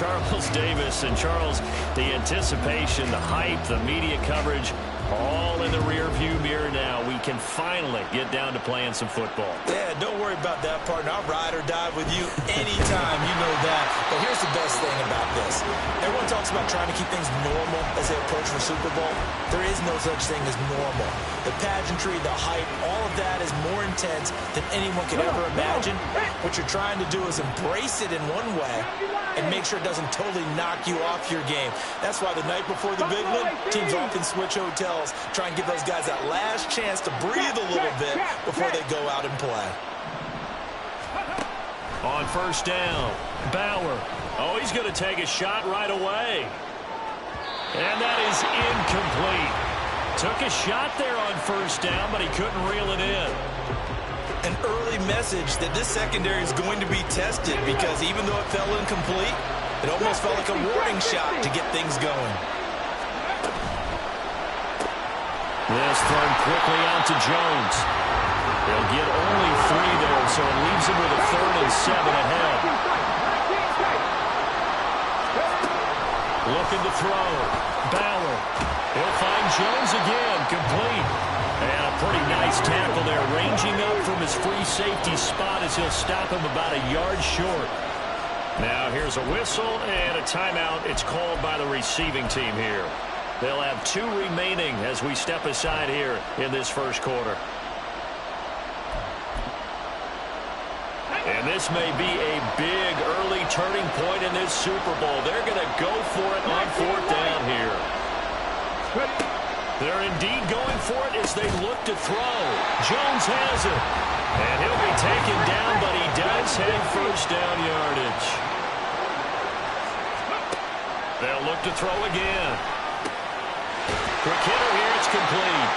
Charles Davis. And, Charles, the anticipation, the hype, the media coverage, all in the rearview mirror now. We can finally get down to playing some football. Yeah, don't worry about that, partner. I'll ride or die with you anytime. You know that. But here's the best thing about this. Everyone talks about trying to keep things normal as they approach the Super Bowl. There is no such thing as normal. The pageantry, the hype, all of that is more intense than anyone could ever imagine. What you're trying to do is embrace it in one way and make sure it doesn't totally knock you off your game. That's why the night before the big one, teams often switch hotels, try and give those guys that last chance to breathe a little bit before they go out and play. On first down, Bauer. Oh, he's going to take a shot right away. And that is incomplete. Took a shot there on first down, but he couldn't reel it in. An early message that this secondary is going to be tested, because even though it fell incomplete, it almost felt like a warning shot to get things going. This thrown quickly out to Jones. They'll get only 3 there, so it leaves him with a 3rd and 7 ahead. Looking to throw. Bauer. He'll find Jones again, complete. And a pretty nice tackle there, ranging up from his free safety spot as he'll stop him about a yard short. Now here's a whistle and a timeout. It's called by the receiving team here. They'll have 2 remaining as we step aside here in this first quarter. And this may be a big early turning point in this Super Bowl. They're going to go for it on 4th down here. They're indeed going for it as they look to throw. Jones has it. And he'll be taken down, but he does have first down yardage. They'll look to throw again. Quick hitter here, it's complete.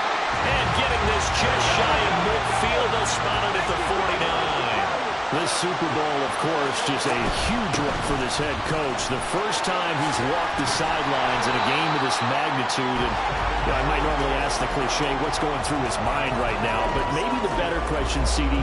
And getting this just shy of midfield, they'll spot it at the 49. This Super Bowl, of course, just a huge one for this head coach. The first time he's walked the sidelines in a game of this magnitude. And I might normally ask the cliche, what's going through his mind right now? But maybe the better question, CD,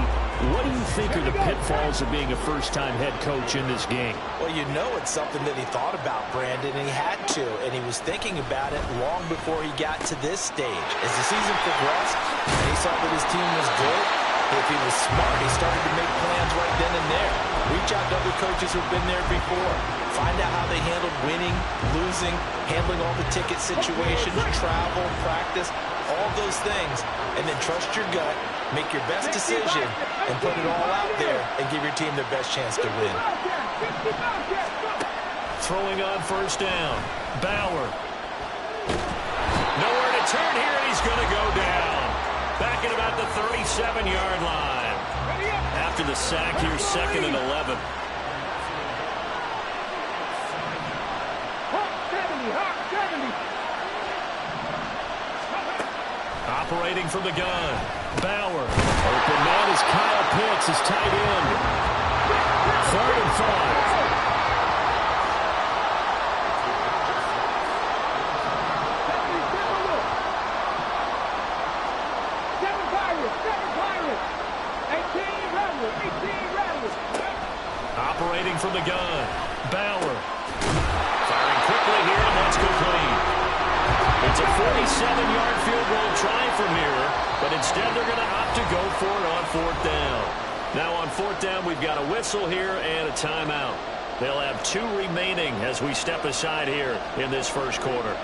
what do you think are the pitfalls of being a first-time head coach in this game? Well, you know it's something that he thought about, Brandon, and he had to. And he was thinking about it long before he got to this stage. As the season progressed, and he saw that his team was good, if he was smart, he started to make plans right then and there. Reach out to other coaches who've been there before. Find out how they handled winning, losing, handling all the ticket situations, travel, practice, all those things. And then trust your gut, make your best decision, and put it all out there and give your team their best chance to win. Throwing on first down. Bauer. Nowhere to turn here, and he's going to go down. Back at about the 37-yard line. After the sack here, 2nd and 11. Operating from the gun. Bauer. Open man is Kyle Pitts, his tight end. 3rd and 5. Operating from the gun. Bauer. Firing quickly here, and that's complete. It's a 47-yard field goal try from here, but instead they're going to opt to go for it on 4th down. Now on 4th down, we've got a whistle here and a timeout. They'll have 2 remaining as we step aside here in this first quarter.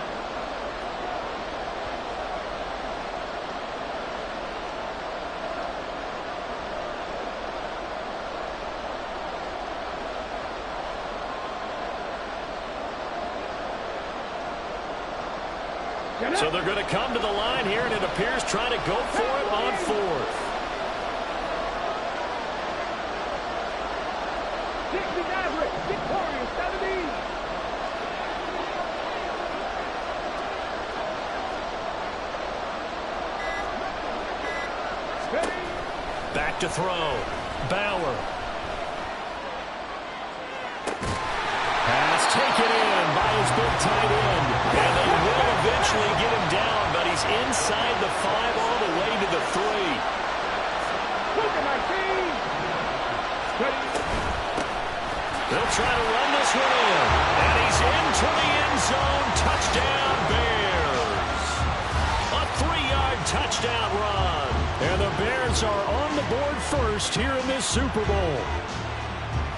So they're going to come to the line here, and it appears trying to go for it on 4th. Back to throw. Bauer. Pass taken in by his big tight end. And they will eventually get him down, but he's inside the 5 all the way to the 3. They'll try to run this one in. Patriots are on the board first here in this Super Bowl.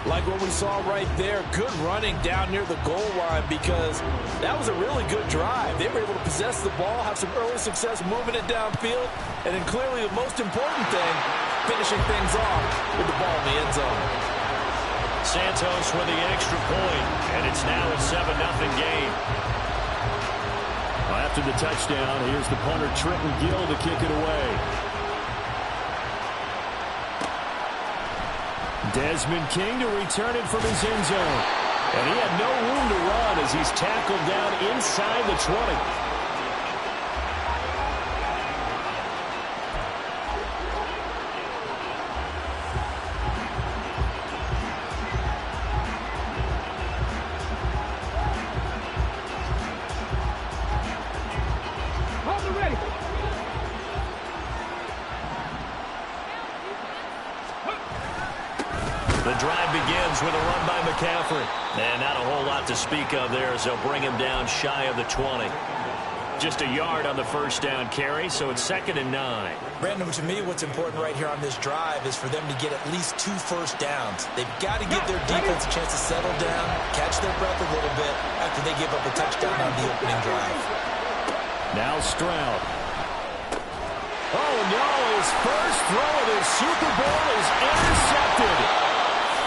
Like what we saw right there, good running down near the goal line because that was a really good drive. They were able to possess the ball, have some early success moving it downfield, and then clearly the most important thing, finishing things off with the ball in the end zone. Santos with the extra point, and it's now a 7-0 game. After the touchdown, here's the punter Trenton Gill to kick it away. Desmond King to return it from his end zone. And he had no room to run as he's tackled down inside the 20. The drive begins with a run by McCaffrey. And not a whole lot to speak of there as they'll bring him down shy of the 20. Just a yard on the first down carry, so it's 2nd and 9. Brandon, to me, what's important right here on this drive is for them to get at least 2 first downs. They've got to give their defense a chance to settle down, catch their breath a little bit after they give up a touchdown on the opening drive. Now Stroud. Oh, no, his first throw of the Super Bowl is intercepted.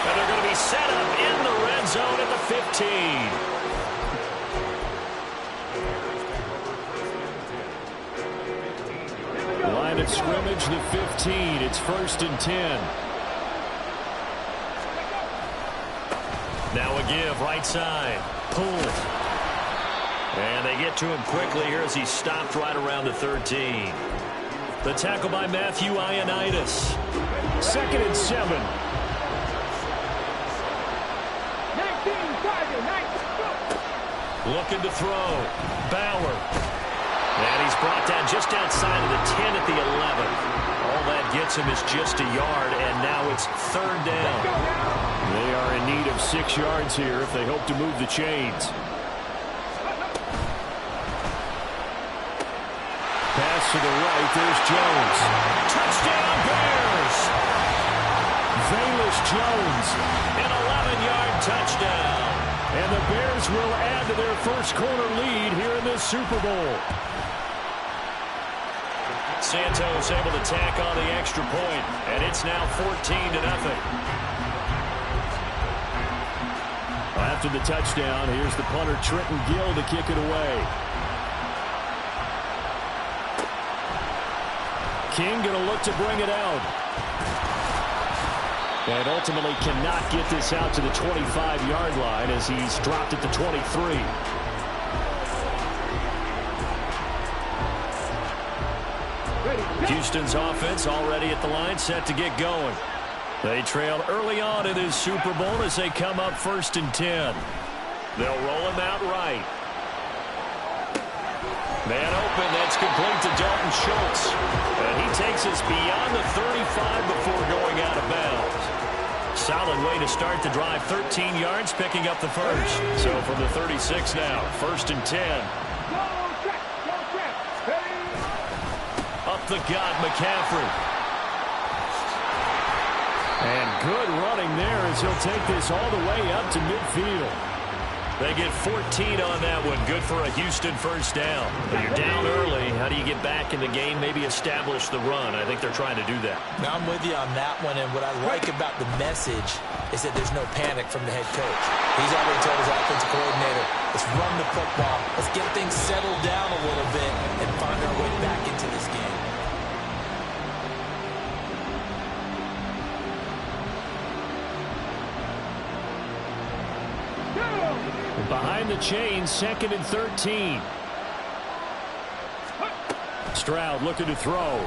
And they're going to be set up in the red zone at the 15. Line of scrimmage, the 15. It's 1st and 10. Now a give, right side. Pull. And they get to him quickly here as he's stopped right around the 13. The tackle by Matthew Ioannidis. 2nd and 7. Looking to throw. Bauer. And he's brought down just outside of the 10 at the 11. All that gets him is just a yard, and now it's 3rd down. They are in need of 6 yards here if they hope to move the chains. Pass to the right. There's Jones. Touchdown, Bears! Velus Jones. An 11-yard touchdown. And the Bears will add to their first quarter lead here in this Super Bowl. Santos able to tack on the extra point, and it's now 14-0. After the touchdown, here's the punter Trenton Gill to kick it away. King going to look to bring it out. And ultimately cannot get this out to the 25-yard line as he's dropped at the 23. Houston's offense already at the line, set to get going. They trailed early on in this Super Bowl as they come up 1st and 10. They'll roll him out right. Man open, that's complete to Dalton Schultz. And he takes us beyond the 35 before going out of bounds. Solid way to start the drive. 13 yards, picking up the first. So from the 36 now, 1st and 10. Up the gut, McCaffrey. And good running there as he'll take this all the way up to midfield. They get 14 on that one. Good for a Houston first down. But you're down early. How do you get back in the game? Maybe establish the run. I think they're trying to do that. Now, I'm with you on that one. And what I like about the message is that there's no panic from the head coach. He's already told his offensive coordinator, let's run the football. Let's get things settled down a little bit and find our way back into this game. Behind the chains, 2nd and 13. Stroud looking to throw.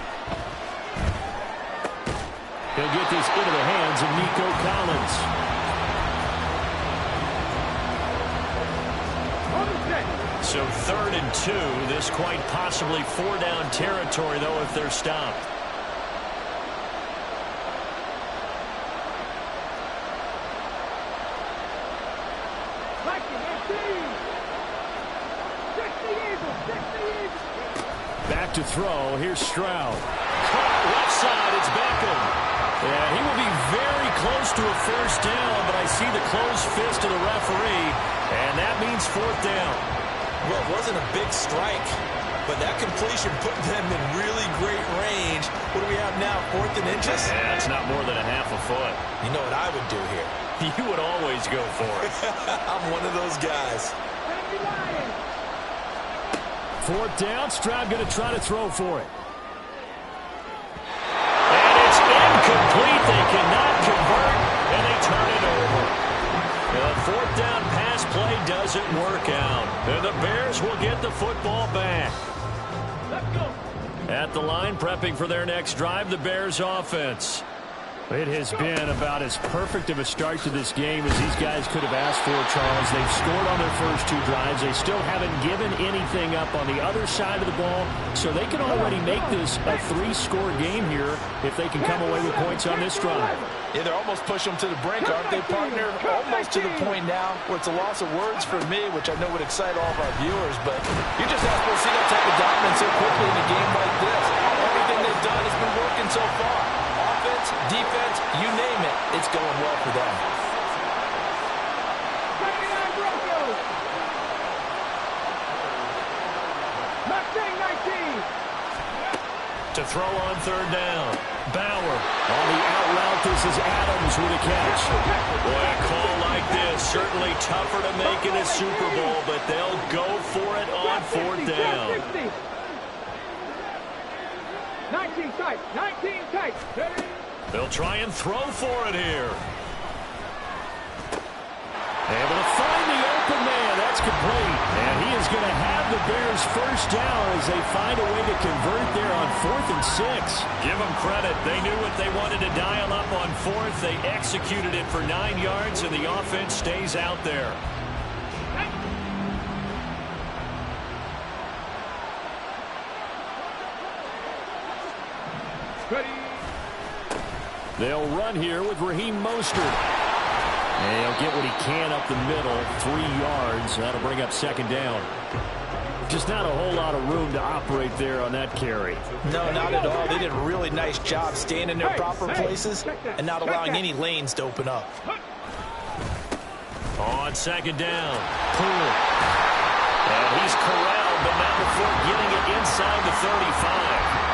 He'll get this into the hands of Nico Collins. So 3rd and 2. This quite possibly 4-down territory, though, if they're stopped. Back to throw. Here's Stroud. Caught left side. It's Beckham. Yeah, he will be very close to a first down, but I see the closed fist of the referee, and that means fourth down. Well, it wasn't a big strike, but that completion put them in really great range. What do we have now, 4th and inches? Yeah, it's not more than a half a foot. You know what I would do here? You would always go for it. I'm one of those guys. 4th down, Stroud going to try to throw for it. And it's incomplete. They cannot convert, and they turn it over. The 4th down pass play doesn't work out. And the Bears will get the football back. At the line, prepping for their next drive, the Bears offense. It has been about as perfect of a start to this game as these guys could have asked for, Charles. They've scored on their first 2 drives. They still haven't given anything up on the other side of the ball, so they can already make this a 3-score game here if they can come away with points on this drive. Yeah, they're almost pushing them to the brink, aren't they, partner? Almost to the point now where it's a loss of words for me, which I know would excite all of our viewers, but you just have to see that type of dominance so quickly in a game like this. Everything they've done has been working so far. Offense, defense, you name it, it's going well for them. To throw on 3rd down. Bauer on the out route. This is Adams with a catch. Boy, a call like this, certainly tougher to make in a Super Bowl, but they'll go for it on 4th down. 19 tight, 19 tight. They'll try and throw for it here. Able to find the open man. That's complete. And he is going to have the Bears first down as they find a way to convert there on 4th and 6. Give them credit. They knew what they wanted to dial up on 4th. They executed it for 9 yards, and the offense stays out there. They'll run here with Raheem Mostert. And he'll get what he can up the middle, 3 yards. That'll bring up 2nd down. Just not a whole lot of room to operate there on that carry. No, not at all. They did a really nice job staying in their proper places and not allowing any lanes to open up. On 2nd down, Poole. And he's corralled, but not before getting it inside the 35.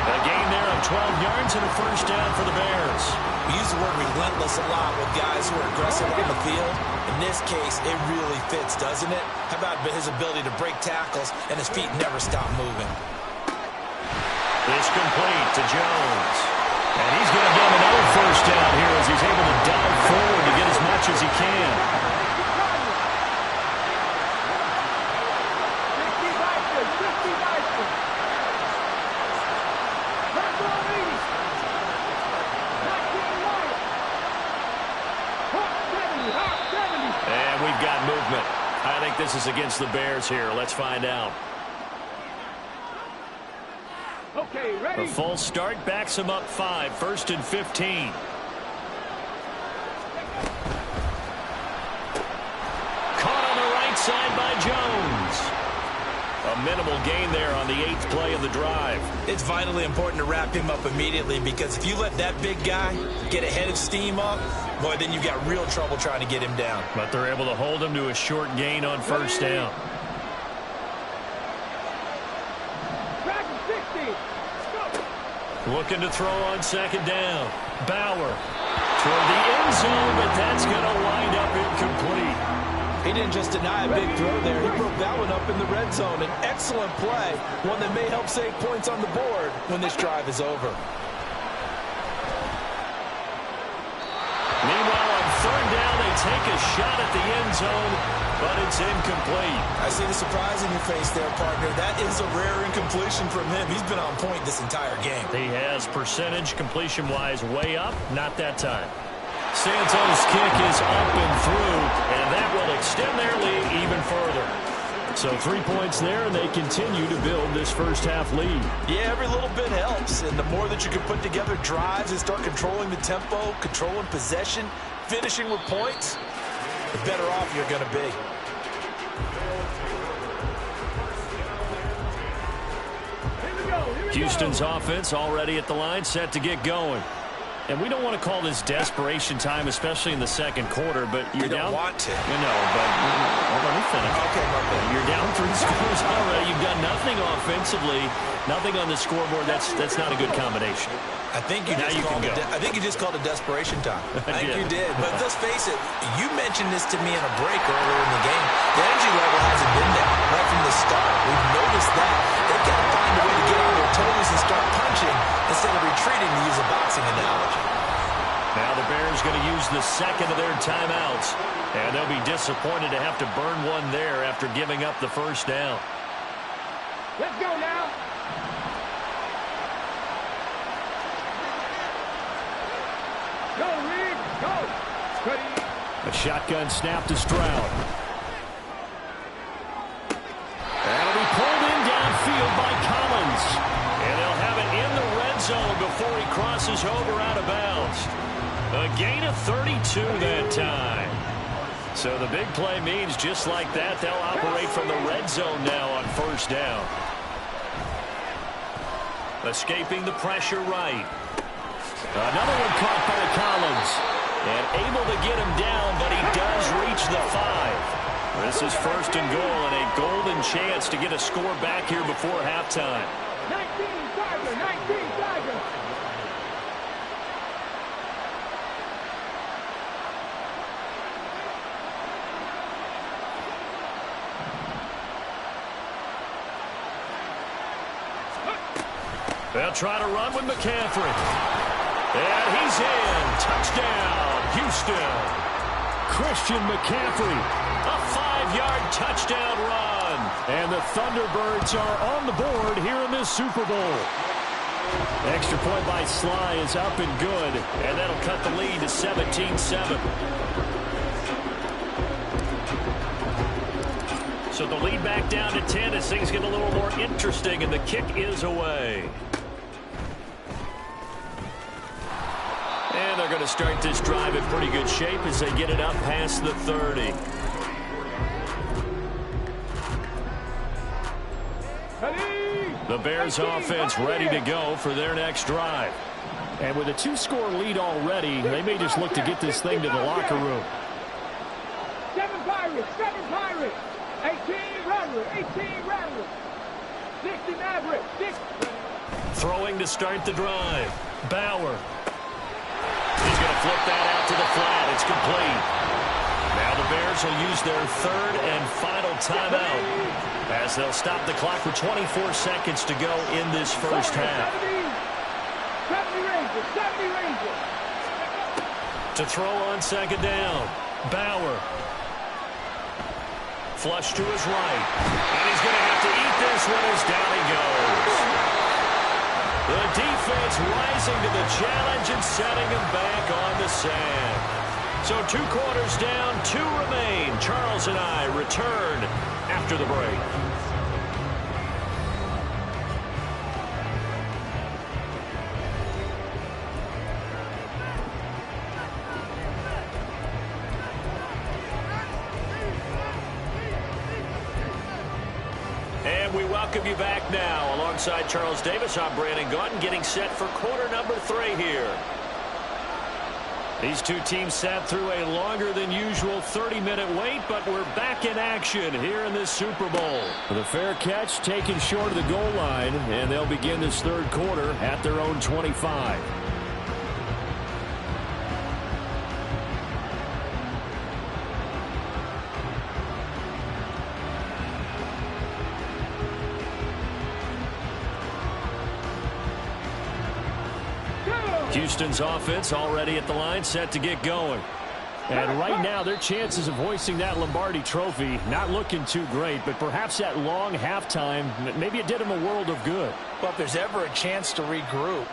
A gain there of 12 yards and a first down for the Bears. We use the word relentless a lot with guys who are aggressive on the field. In this case, it really fits, doesn't it? How about his ability to break tackles and his feet never stop moving? It's complete to Jones. And he's going to get another first down here as he's able to dive forward to get as much as he can. And we've got movement. I think this is against the Bears here. Let's find out. Okay, ready. A false start backs him up 5. 1st and 15. Caught on the right side by Jones. A minimal gain there on the 8th play of the drive. It's vitally important to wrap him up immediately because if you let that big guy get a head of steam up, boy, then you got real trouble trying to get him down. But they're able to hold him to a short gain on 1st down. Looking to throw on 2nd down. Bauer toward the end zone, but that's going to wind up incomplete. He didn't just deny a big throw there. He broke that one up in the red zone. An excellent play, one that may help save points on the board when this drive is over. Meanwhile, on 3rd down, they take a shot at the end zone, but it's incomplete. I see the surprise in your face there, partner. That is a rare incompletion from him. He's been on point this entire game. He has percentage completion-wise way up, not that time. Santos' kick is up and through, and that will extend their lead even further. So 3 points there, and they continue to build this first half lead. Yeah, every little bit helps, and the more that you can put together drives and start controlling the tempo, controlling possession, finishing with points, the better off you're going to be. Here we go. Houston's offense already at the line, set to get going. And we don't want to call this desperation time, especially in the second quarter, but you're down. You don't want to. You know, but well, let me finish. Okay, okay. You're down 3 scores already. You've done nothing offensively, nothing on the scoreboard. That's not a good combination. I think you just called it desperation time. I think you did. But let's face it, you mentioned this to me in a break earlier in the game. The energy level hasn't been there right from the start. We've noticed that. They've got to find a way to get on their toes and start punching instead of retreating, to use a boxing analogy. Now the Bears going to use the second of their timeouts. And they'll be disappointed to have to burn one there after giving up the first down. Let's go now. Go, Reed, go. Ready. A shotgun snap to Stroud. That'll be pulled in downfield by Collins. And they'll have it in the red zone before he crosses over out of bounds. A gain of 32 that time. So the big play means just like that, they'll operate from the red zone now on first down. Escaping the pressure right. Another one caught by Collins. And able to get him down, but he does reach the 5. This is first and goal and a golden chance to get a score back here before halftime. 19 Tiger, 19 Tiger. They'll try to run with McCaffrey. And he's in. Touchdown, Houston. Christian McCaffrey. A 5-yard touchdown run. And the Thunderbirds are on the board here in this Super Bowl. Extra point by Sly is up and good. And that'll cut the lead to 17-7. So the lead back down to 10 as things get a little more interesting, and the kick is away. And they're going to start this drive in pretty good shape as they get it up past the 30. The Bears offense ready to go for their next drive. And with a 2-score lead already, they may just look to get this thing to the locker room. 7 Pirates, 7 Pirates. 18 Rattlers, 18 Rattlers. 60 Mavericks, 6. Throwing to start the drive. Bauer. He's going to flip that out to the flat. It's complete. Now the Bears will use their third and final timeout as they'll stop the clock with 24 seconds to go in this first half. 70 Rangers, 70 Rangers. To throw on second down. Bauer. Flush to his right. And he's going to have to eat this one as down he goes. The defense rising to the challenge and setting him back on the sand. So 2 quarters down, 2 remain. Charles and I return after the break. And we welcome you back now. Alongside Charles Davis, I'm Brandon Gaudin, getting set for quarter number 3 here. These 2 teams sat through a longer than usual 30-minute wait, but we're back in action here in this Super Bowl. The fair catch taken short of the goal line, and they'll begin this third quarter at their own 25. Houston's offense already at the line, set to get going. And right now, their chances of hoisting that Lombardi trophy not looking too great, but perhaps that long halftime, maybe it did them a world of good. Well, if there's ever a chance to regroup,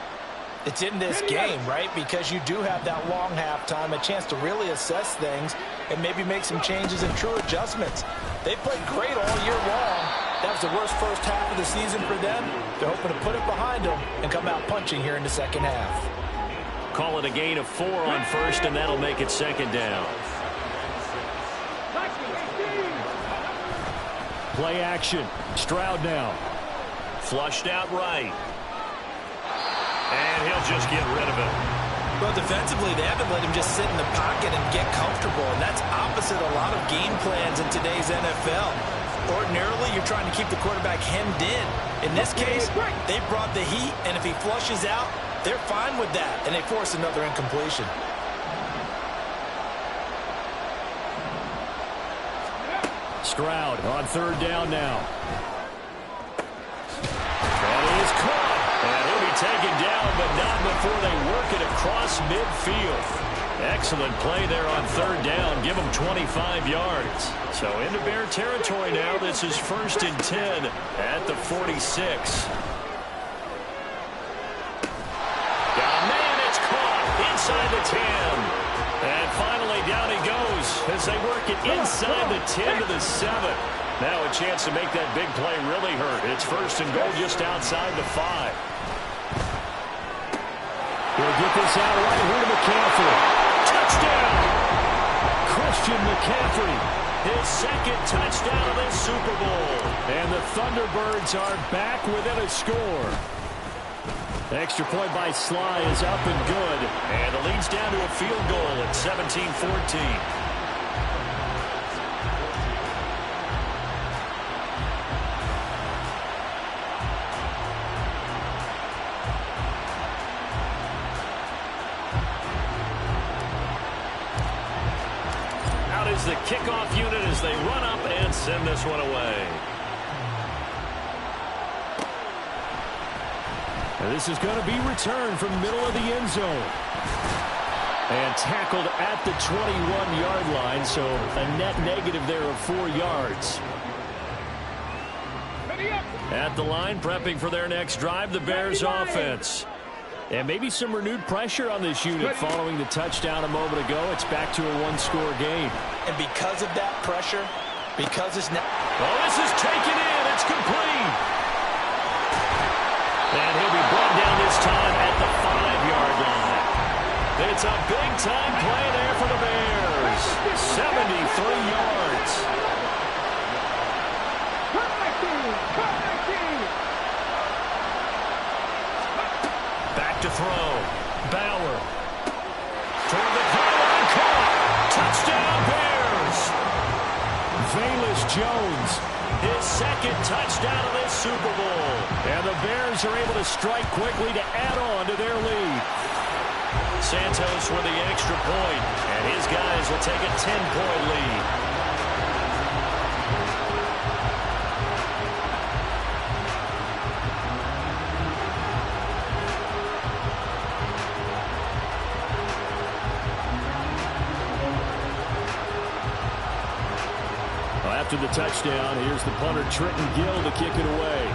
it's in this game, right? Because you do have that long halftime, a chance to really assess things and maybe make some changes and true adjustments. They played great all year long. That was the worst first half of the season for them. They're hoping to put it behind them and come out punching here in the second half. Call it a gain of 4 on first, and that'll make it second down. Play action. Stroud now. Flushed out right. And he'll just get rid of it. Well, defensively, they haven't let him just sit in the pocket and get comfortable, and that's opposite a lot of game plans in today's NFL. Ordinarily, you're trying to keep the quarterback hemmed in. In this case, they brought the heat, and if he flushes out, they're fine with that, and they force another incompletion. Stroud on third down now. That is caught. And he'll be taken down, but not before they work it across midfield. Excellent play there on third down. Give them 25 yards. So into Bear territory now. This is 1st and 10 at the 46. Man, it's caught inside the 10. And finally down he goes as they work it inside the 10 to the 7. Now a chance to make that big play really hurt. It's 1st and goal just outside the 5. He'll get this out right here to McCaffrey. Touchdown! Christian McCaffrey. His second touchdown of this Super Bowl. And the Thunderbirds are back within a score. Extra point by Sly is up and good. And the lead's down to a field goal at 17-14. The kickoff unit as they run up and send this one away. And this is going to be returned from the middle of the end zone. And tackled at the 21-yard line, so a net negative there of 4 yards. At the line, prepping for their next drive, the Bears offense. And maybe some renewed pressure on this unit following the touchdown a moment ago. It's back to a one-score game. And because of that pressure, because it's now... Well, this is taken in. It's complete. And he'll be brought down this time at the 5-yard line. It's a big-time play there for the Bears. 73 yards. Back to throw. Bauer. Toward the pylon. Caught. Touchdown, Bears. Velus Jones. His second touchdown of this Super Bowl. And the Bears are able to strike quickly to add on to their lead. Santos with the extra point. And his guys will take a 10-point lead. After the touchdown, here's the punter, Trenton Gill, to kick it away.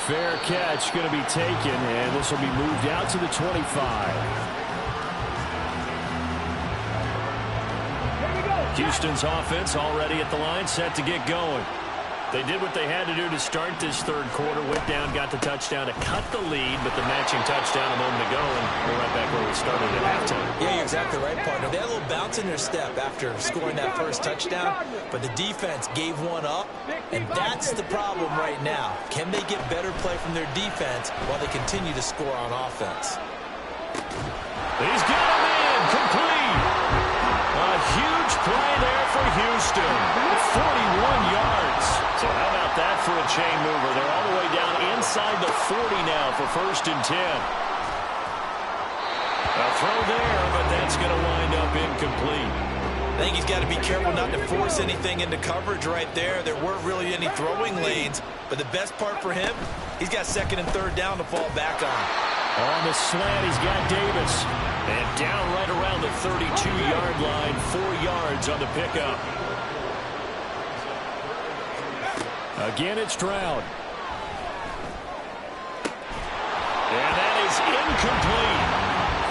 Fair catch going to be taken, and this will be moved out to the 25. Houston's offense already at the line, set to get going. They did what they had to do to start this third quarter. Went down, got the touchdown to cut the lead, but the matching touchdown a moment ago, and we're right back where we started at halftime. Yeah, you're exactly right, partner. They had a little bounce in their step after scoring that first touchdown, but the defense gave one up, and that's the problem right now. Can they get better play from their defense while they continue to score on offense? He's got him in, complete. A huge play there for Houston. 41 yards. So how about that for a chain mover? They're all the way down inside the 40 now for 1st and 10. A throw there, but that's going to wind up incomplete. I think he's got to be careful not to force anything into coverage right there. There weren't really any throwing lanes, but the best part for him, he's got 2nd and 3rd down to fall back on. On the slant, he's got Davis. And down right around the 32-yard line, 4 yards on the pickup. Again, it's Stroud. And that is incomplete.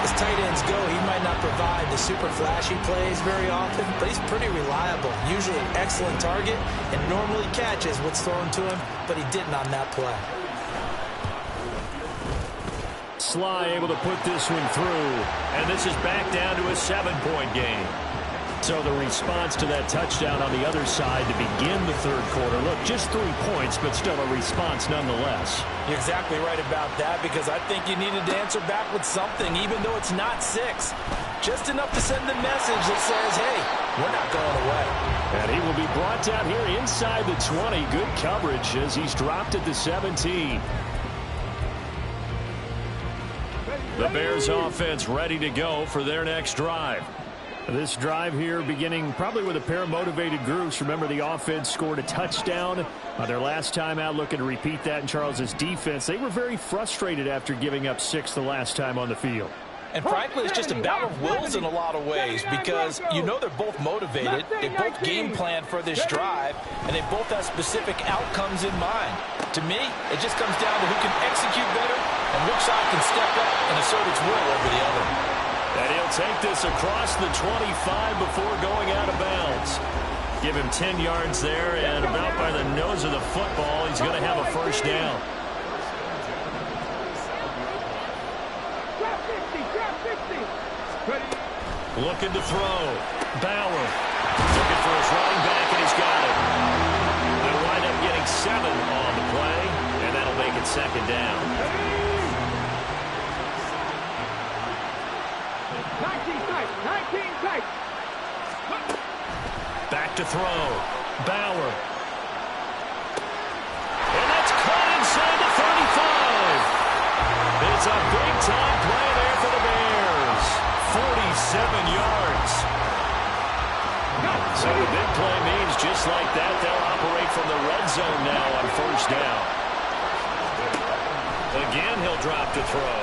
As tight ends go, he might not provide the super flashy plays very often, but he's pretty reliable. Usually an excellent target and normally catches what's thrown to him, but he didn't on that play. Sly able to put this one through. And this is back down to a 7-point game. So the response to that touchdown on the other side to begin the third quarter. Look, just 3 points, but still a response nonetheless. You're exactly right about that, because I think you needed to answer back with something, even though it's not 6. Just enough to send the message that says, hey, we're not going away. And he will be brought down here inside the 20. Good coverage as he's dropped at the 17. The Bears offense ready to go for their next drive. This drive here beginning probably with a pair of motivated groups. Remember, the offense scored a touchdown their last time out, looking to repeat that in Charles's defense. They were very frustrated after giving up 6 the last time on the field. And frankly, it's just a battle of wills in a lot of ways, because you know they're both motivated, they both game plan for this drive, and they both have specific outcomes in mind. To me, it just comes down to who can execute better and which side can step up and assert its will over the other. And he'll take this across the 25 before going out of bounds. Give him 10 yards there, and about by the nose of the football, he's going to have a first down. Looking to throw. Bauer looking for his running back, and he's got it. They'll wind up getting 7 on the play, and that'll make it second down. 19 tight. Back to throw. Bauer. And that's caught inside the 35. It's a big-time play there for the Bears. 47 yards. So the big play means just like that, they'll operate from the red zone now on first down. Again, he'll drop to throw.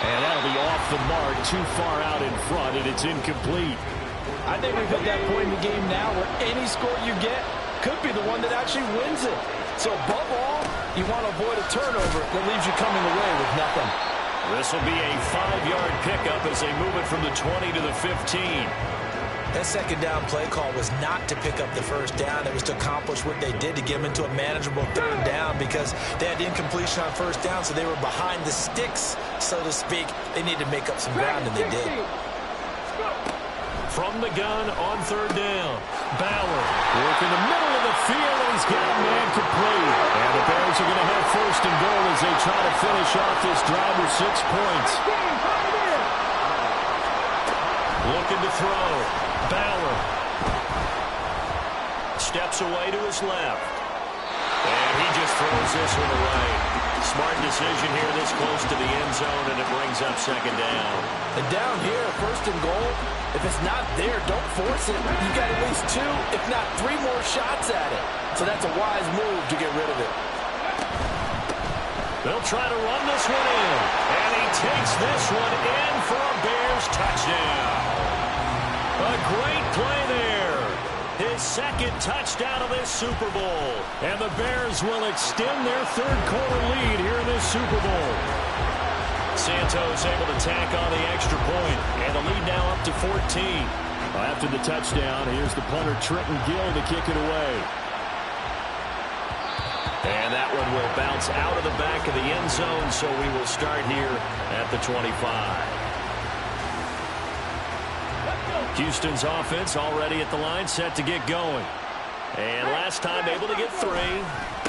And that'll be off the mark, too far out in front, and it's incomplete. I think we've hit that point in the game now where any score you get could be the one that actually wins it. So above all, you want to avoid a turnover that leaves you coming away with nothing. This will be a 5-yard pickup as they move it from the 20 to the 15. That second down play call was not to pick up the first down. It was to accomplish what they did, to get them into a manageable third down, because they had incompletion on first down, so they were behind the sticks, so to speak. They needed to make up some ground, and they did. From the gun on third down, Bauer working the middle of the field, and he's got a man complete. And the Bears are going to have first and goal as they try to finish off this drive with 6 points. Looking to throw. Bauer steps away to his left. And he just throws this one away. Smart decision here this close to the end zone, and it brings up second down. And down here, first and goal, if it's not there, don't force it. You've got at least 2, if not 3 more shots at it. So that's a wise move to get rid of it. They'll try to run this one in. And he takes this one in for a Bears touchdown. A great play there. His second touchdown of this Super Bowl. And the Bears will extend their third quarter lead here in this Super Bowl. Santos able to tack on the extra point. And the lead now up to 14. After the touchdown, here's the punter Trenton Gill to kick it away. And that one will bounce out of the back of the end zone, so we will start here at the 25. Houston's offense already at the line, set to get going. And last time able to get 3.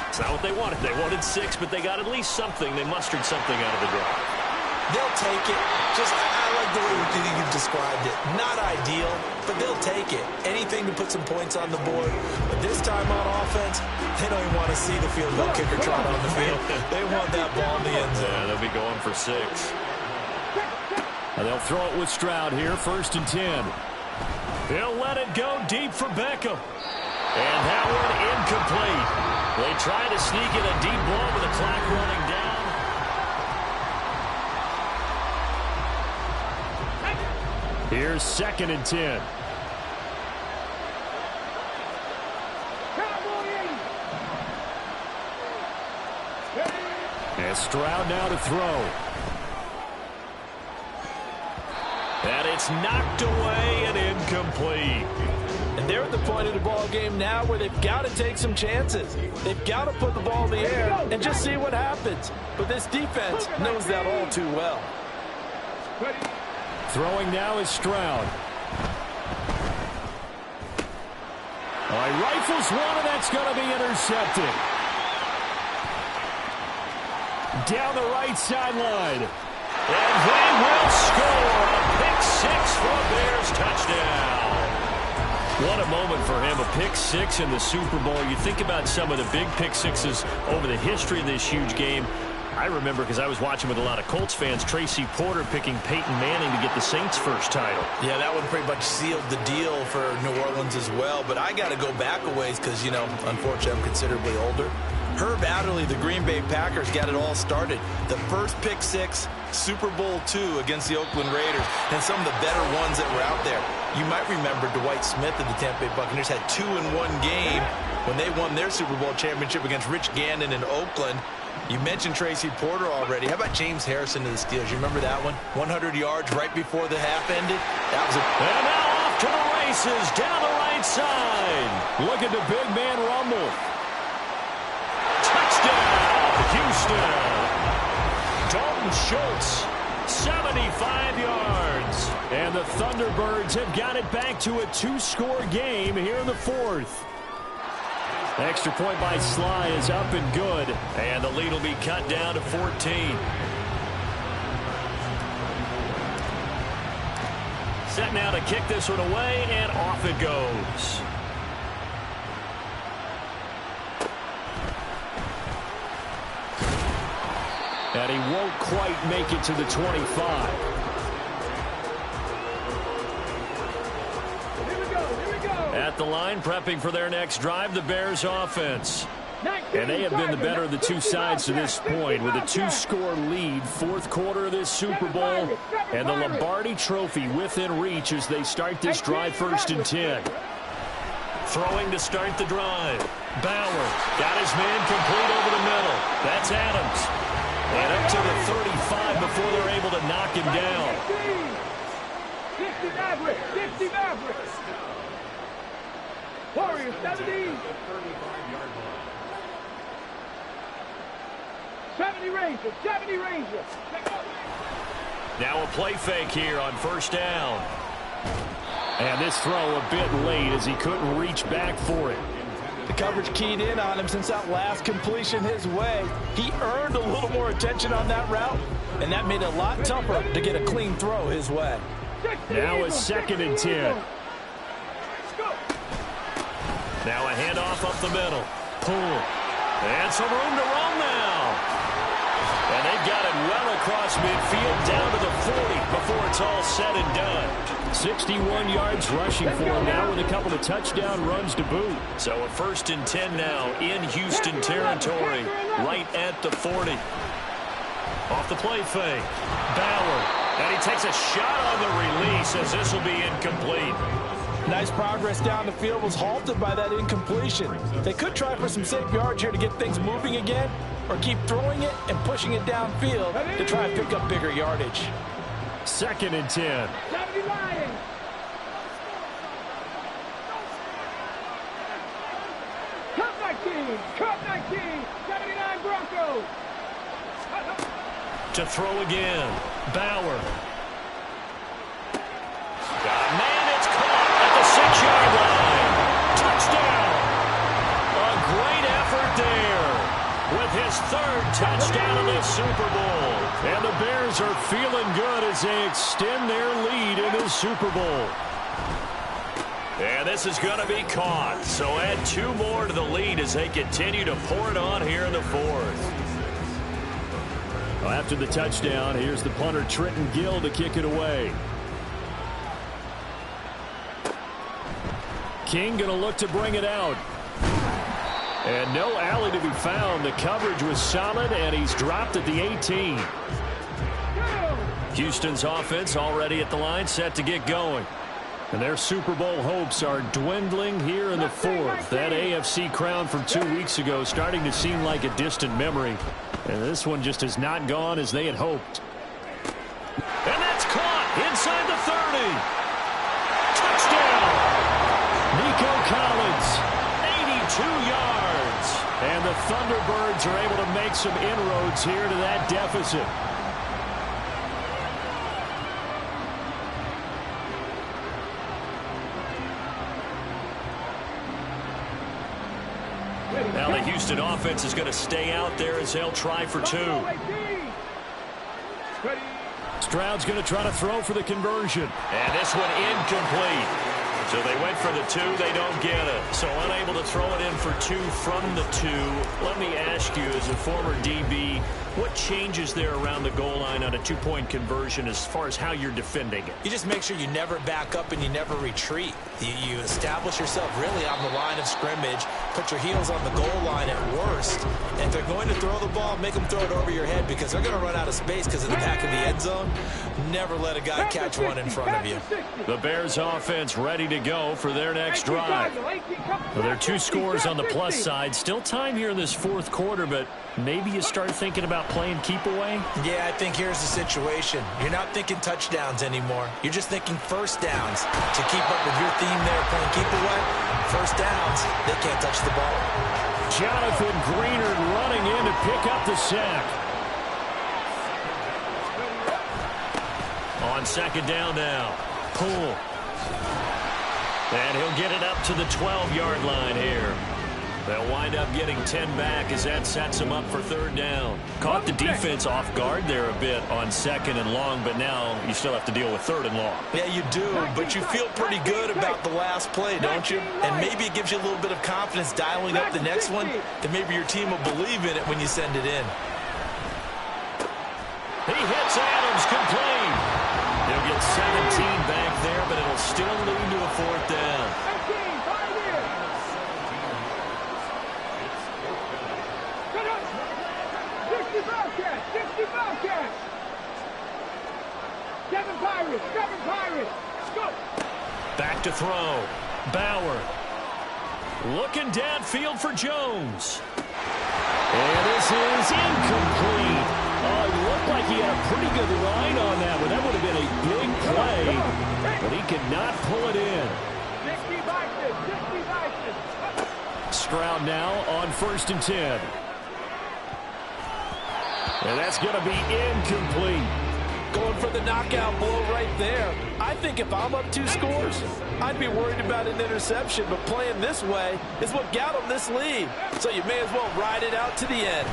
It's not what they wanted. They wanted 6, but they got at least something. They mustered something out of the drive. They'll take it. I like the way you've described it. Not ideal, but they'll take it. Anything to put some points on the board. But this time on offense, they don't even want to see the field goal kicker trot on the field. They want that ball in the end zone. Yeah, they'll be going for 6. And they'll throw it with Stroud here, first and 10. They'll let it go deep for Beckham. And that one incomplete. They try to sneak in a deep ball with the clock running down. Here's second and 10. And Stroud now to throw. And it's knocked away and incomplete. And they're at the point of the ball game now where they've got to take some chances. They've got to put the ball in the air and just see what happens. But this defense knows that all too well. Throwing now is Stroud. Rifles one, and that's going to be intercepted. Down the right sideline. And they will score. A pick six for a Bears touchdown. What a moment for him, a pick six in the Super Bowl. You think about some of the big pick sixes over the history of this huge game. I remember, because I was watching with a lot of Colts fans, Tracy Porter picking Peyton Manning to get the Saints' first title. Yeah, that one pretty much sealed the deal for New Orleans as well. But I got to go back a ways because, you know, unfortunately I'm considerably older. Herb Adderley, the Green Bay Packers, got it all started. The first pick six, Super Bowl II against the Oakland Raiders, and some of the better ones that were out there. You might remember Dwight Smith of the Tampa Bay Buccaneers had 2 in one game when they won their Super Bowl championship against Rich Gannon in Oakland. You mentioned Tracy Porter already. How about James Harrison to the Steelers? You remember that one? 100 yards right before the half ended? That was a... And now off to the races, down the right side. Look at the big man rumble. Touchdown, Houston. Dalton Schultz, 75 yards. And the Thunderbirds have got it back to a 2-score game here in the fourth. Extra point by Sly is up and good. And the lead will be cut down to 14. Set now to kick this one away, and off it goes. And he won't quite make it to the 25. At the line, prepping for their next drive, the Bears offense. And they have been the better of the two sides to this point with a 2-score lead, fourth quarter of this Super Bowl, and the Lombardi Trophy within reach as they start this drive 1st and 10. Throwing to start the drive. Bauer got his man complete over the middle. That's Adams. And up to the 35 before they're able to knock him down. 60 Mavericks, 60 Mavericks. Warriors, 70. 70 Rangers, 70 Rangers. Now a play fake here on 1st down. And this throw a bit late as he couldn't reach back for it. The coverage keyed in on him since that last completion his way. He earned a little more attention on that route, and that made it a lot tougher to get a clean throw his way. Now a 2nd and 10. Now a handoff up the middle. Pull. And some room to roam now. And they've got it well across midfield down to the 40 before it's all said and done. 61 yards rushing for him now with a couple of touchdown runs to boot. So a 1st and 10 now in Houston territory, right at the 40. Off the play fake. Bauer. And he takes a shot on the release as this will be incomplete. Nice progress down the field, was halted by that incompletion. They could try for some safe yards here to get things moving again, or keep throwing it and pushing it downfield to try and pick up bigger yardage. 2nd and 10. 70 Lions. Cup 19, Cup 19, 79 Broncos. To throw again. Bauer. Man, it's caught at the 6-yard line. Touchdown. A great effort there with his 3rd touchdown of the Super Bowl. And the Bears are feeling good as they extend their lead in the Super Bowl. And this is going to be caught. So add 2 more to the lead as they continue to pour it on here in the 4th. Well, after the touchdown, here's the punter Trenton Gill to kick it away. King going to look to bring it out. And no alley to be found. The coverage was solid, and he's dropped at the 18. Houston's offense already at the line, set to get going. And their Super Bowl hopes are dwindling here in the 4th. That AFC crown from 2 weeks ago starting to seem like a distant memory. And this one just has not gone as they had hoped. And that's caught inside the 30. Touchdown. Nico Collins, 82 yards. And the Thunderbirds are able to make some inroads here to that deficit. Now the Houston offense is going to stay out there as they'll try for two. Stroud's going to try to throw for the conversion. And this one incomplete. So they went for the two. They don't get it. So unable to throw it in for two from the two. Let me ask you, as a former DB, what changes there around the goal line on a two-point conversion as far as how you're defending it? You just make sure you never back up and you never retreat. You establish yourself really on the line of scrimmage, put your heels on the goal line at worst, and if they're going to throw the ball, make them throw it over your head because they're going to run out of space because of the back of the end zone. Never let a guy catch one in front of you. The Bears offense ready to go for their next drive. Well, there are two scores on the plus side. Still time here in this fourth quarter, but maybe you start thinking about playing keep away? Yeah, I think here's the situation. You're not thinking touchdowns anymore. You're just thinking first downs. To keep up with your theme there, playing keep away, first downs, they can't touch the ball. Jonathan Greenard running in to pick up the sack. On second down now. Poole. And he'll get it up to the 12-yard line here. They'll wind up getting 10 back as that sets them up for third down. Caught the defense off guard there a bit on second and long, but now you still have to deal with third and long. Yeah, you do, but you feel pretty good about the last play, don't you? And maybe it gives you a little bit of confidence dialing up the next one, and maybe your team will believe in it when you send it in. He hits Adams, complete. He'll get 17 back there, but it'll still lead to a fourth down. Kevin Pirates, go! Back to throw. Bauer. Looking downfield for Jones. And this is incomplete. Oh, it looked like he had a pretty good line on that one. That would have been a big play, but he could not pull it in. Stroud now on 1st and 10. And that's going to be incomplete. Going for the knockout blow right there. I think if I'm up 2 scores, I'd be worried about an interception, but playing this way is what got them this lead. So you may as well ride it out to the end.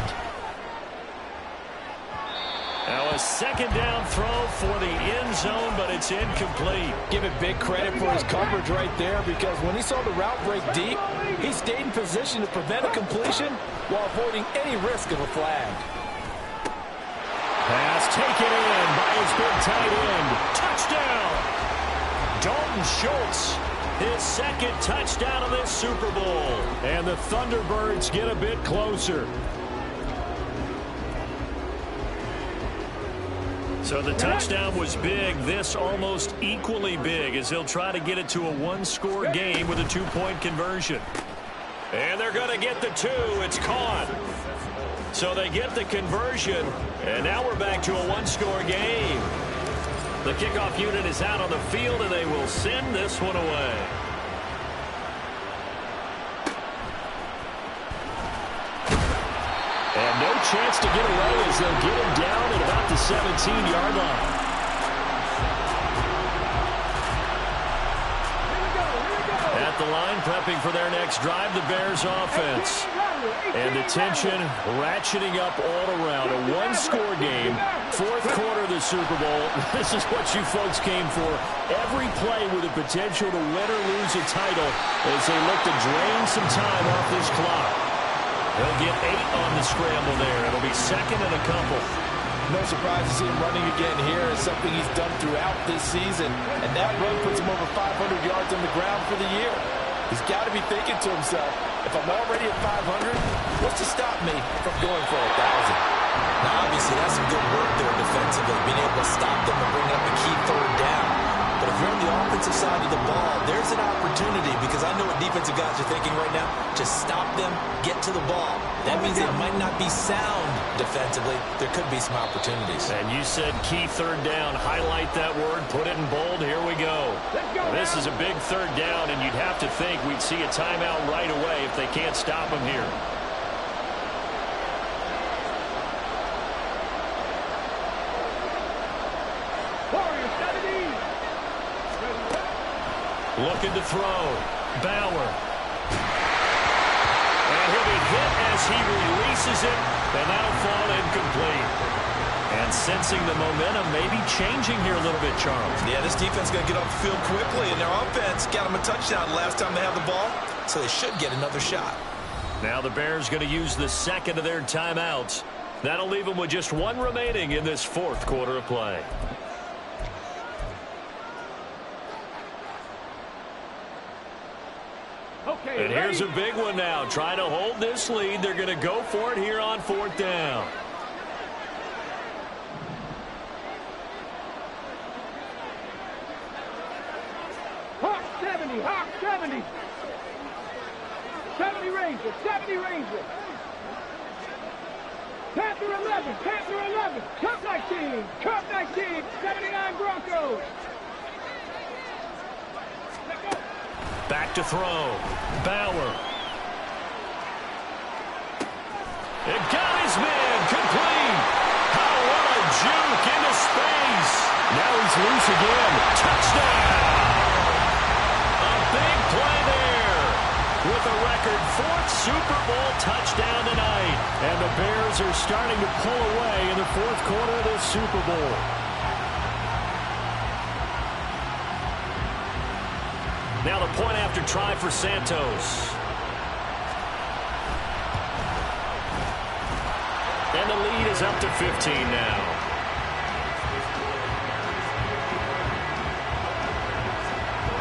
Now a second down throw for the end zone, but it's incomplete. Give it big credit for his coverage right there, because when he saw the route break deep, he stayed in position to prevent a completion while avoiding any risk of a flag. Pass taken in by his big tight end. Touchdown! Dalton Schultz, his second touchdown of this Super Bowl. And the Thunderbirds get a bit closer. So the touchdown was big. This almost equally big as he'll try to get it to a one-score game with a two-point conversion. And they're going to get the two. It's caught. So they get the conversion, and now we're back to a one-score game. The kickoff unit is out on the field, and they will send this one away. And no chance to get away as they'll get him down at about the 17-yard line. At the line, prepping for their next drive, the Bears offense. And the tension ratcheting up all around. A one-score game, fourth quarter of the Super Bowl. This is what you folks came for. Every play with the potential to win or lose a title as they look to drain some time off this clock. They'll get 8 on the scramble there. It'll be second and a couple. No surprise to see him running again here. It's something he's done throughout this season. And that run puts him over 500 yards on the ground for the year. He's got to be thinking to himself, if I'm already at 500, what's to stop me from going for 1,000? Now, obviously, that's some good work there defensively, being able to stop them and bring up a key third down. But if you're on the offensive side of the ball, there's an opportunity, because I know what defensive guys are thinking right now. Just stop them, get to the ball. That means they might not be sound defensively. There could be some opportunities. And you said key third down. Highlight that word. Put it in bold. Here we go. This is a big third down, and you'd have to think we'd see a timeout right away if they can't stop them here. Looking to throw. Bauer. And he'll be hit as he releases it, and that'll fall incomplete. And sensing the momentum maybe changing here a little bit, Charles. Yeah, this defense is going to get off the field quickly, and their offense got them a touchdown the last time they had the ball, so they should get another shot. Now the Bears going to use the second of their timeouts. That'll leave them with just one remaining in this fourth quarter of play. Okay, and here's a big one now. Trying to hold this lead. They're going to go for it here on fourth down. Hawk 70, Hawk 70. 70 Rangers, 70 Rangers. Panther 11, Panther 11. Cup 19, Cup 19, 79 Broncos. Back to throw. Bauer. It got his man. Complete. Oh, what a juke into space. Now he's loose again. Touchdown. A big play there. With a record fourth Super Bowl touchdown tonight. And the Bears are starting to pull away in the fourth quarter of this Super Bowl. Now the point after try for Santos. And the lead is up to 15 now.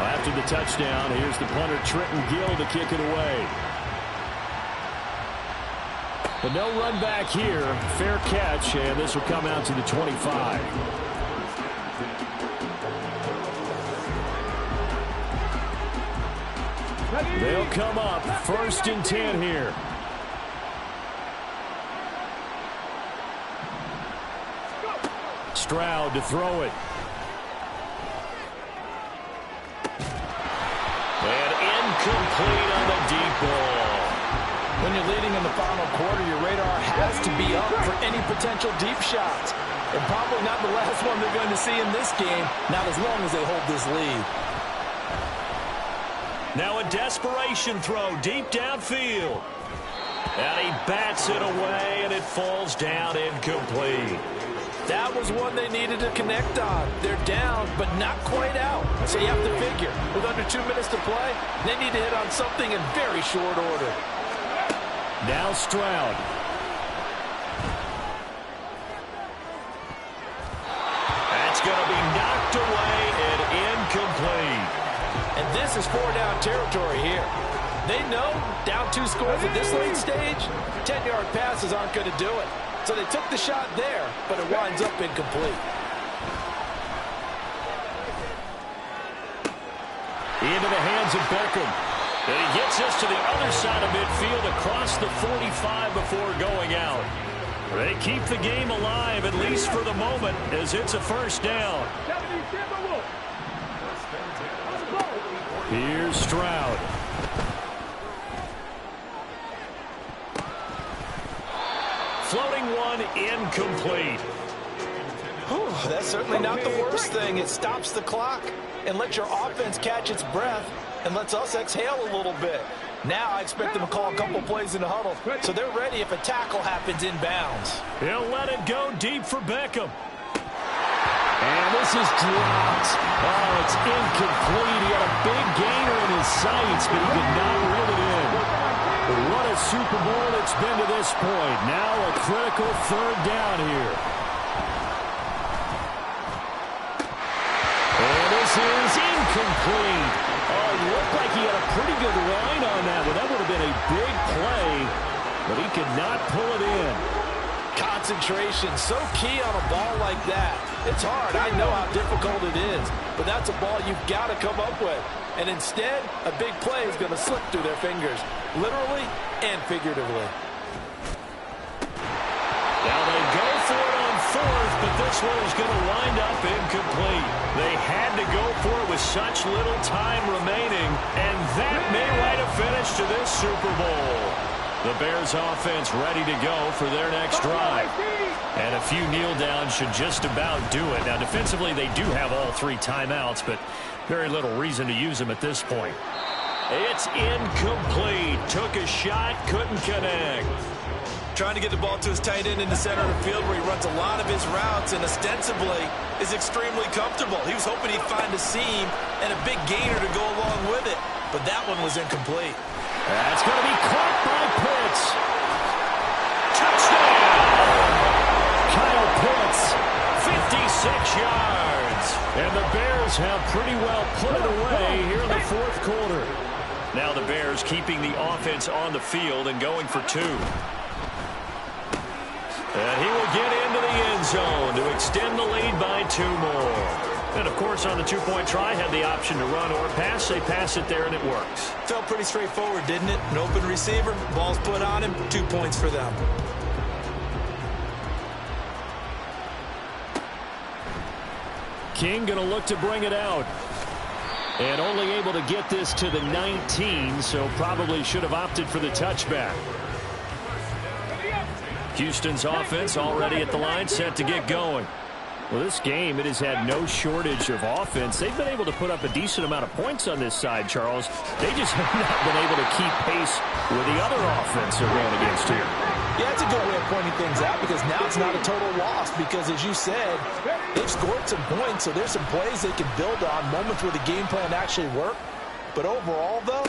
After the touchdown, here's the punter Trenton Gill to kick it away. But no run back here. Fair catch, and this will come out to the 25. They'll come up 1st and 10 here. Stroud to throw it. And incomplete on the deep ball. When you're leading in the final quarter, your radar has to be up for any potential deep shots. And probably not the last one they're going to see in this game, not as long as they hold this lead. Now a desperation throw deep downfield. And he bats it away, and it falls down incomplete. That was one they needed to connect on. They're down, but not quite out. So you have to figure, with under 2 minutes to play, they need to hit on something in very short order. Now Stroud. That's going to be knocked away and incomplete. And this is 4-down territory here. They know down 2 scores at this late stage, 10-yard passes aren't going to do it. So they took the shot there, but it winds up incomplete. Into the hands of Beckham. And he gets us to the other side of midfield across the 45 before going out. They keep the game alive, at least for the moment, as it's a first down. Here's Stroud. Floating one, incomplete. Whew, that's certainly not the worst thing. It stops the clock and lets your offense catch its breath and lets us exhale a little bit. Now I expect them to call a couple plays in the huddle, so they're ready if a tackle happens inbounds. He'll let it go deep for Beckham. And this is dropped. Oh, it's incomplete. He had a big gainer in his sights, but he could not reel it in. What a Super Bowl it's been to this point. Now a critical 3rd down here. And this is incomplete. Oh, it looked like he had a pretty good line on that one. That would have been a big play, but he could not pull it in. Concentration, so key on a ball like that. It's hard. I know how difficult it is, but that's a ball you've got to come up with. And instead, a big play is going to slip through their fingers, literally and figuratively. Now they go for it on 4th, but this one is going to wind up incomplete. They had to go for it with such little time remaining, and that may write a finish to this Super Bowl. The Bears offense ready to go for their next drive. And a few kneel downs should just about do it. Now defensively they do have all 3 timeouts, but very little reason to use them at this point. It's incomplete. Took a shot, couldn't connect. Trying to get the ball to his tight end in the center of the field where he runs a lot of his routes and ostensibly is extremely comfortable. He was hoping he'd find a seam and a big gainer to go along with it, but that one was incomplete. That's going to be caught by Pitts. Touchdown! Kyle Pitts, 56 yards. And the Bears have pretty well put it away here in the fourth quarter. Now the Bears keeping the offense on the field and going for two. And he will get into the end zone to extend the lead by 2 more. And, of course, on the two-point try, had the option to run or pass. They pass it there, and it works. Felt pretty straightforward, didn't it? An open receiver, ball's put on him, 2 points for them. King going to look to bring it out. And only able to get this to the 19, so probably should have opted for the touchback. Houston's offense already at the line, set to get going. Well, this game, it has had no shortage of offense. They've been able to put up a decent amount of points on this side, Charles. They just have not been able to keep pace with the other offense they're going against here. Yeah, it's a good way of pointing things out because now it's not a total loss because, as you said, they've scored some points, so there's some plays they can build on, moments where the game plan actually worked. But overall, though,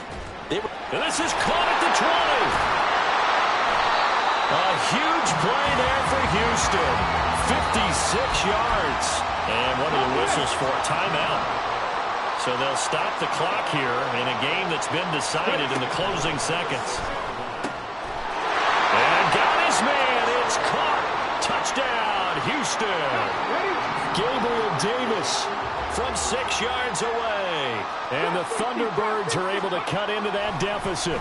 and this is caught at the 20. A huge play there for Houston. 56 yards. And one of the whistles for a timeout. So they'll stop the clock here in a game that's been decided in the closing seconds. And got his man. It's caught. Touchdown, Houston. Gabriel Davis from 6 yards away. And the Thunderbirds are able to cut into that deficit.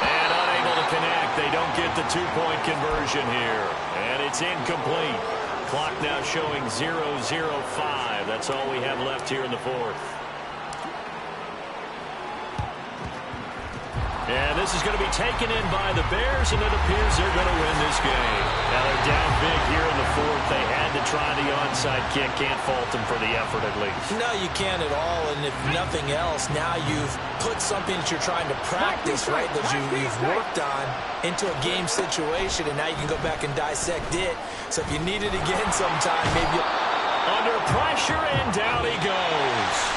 And unable to connect. They don't get the 2-point conversion here. And it's incomplete. Clock now showing 0-0-5. That's all we have left here in the fourth. And this is going to be taken in by the Bears, and it appears they're going to win this game. Now they're down big here in the fourth. They had to try the onside kick. Can't fault them for the effort at least. No, you can't at all. And if nothing else, now you've put something that you're trying to practice, right, that you've worked on into a game situation, and now you can go back and dissect it. So if you need it again sometime, maybe... Under pressure, and down he goes.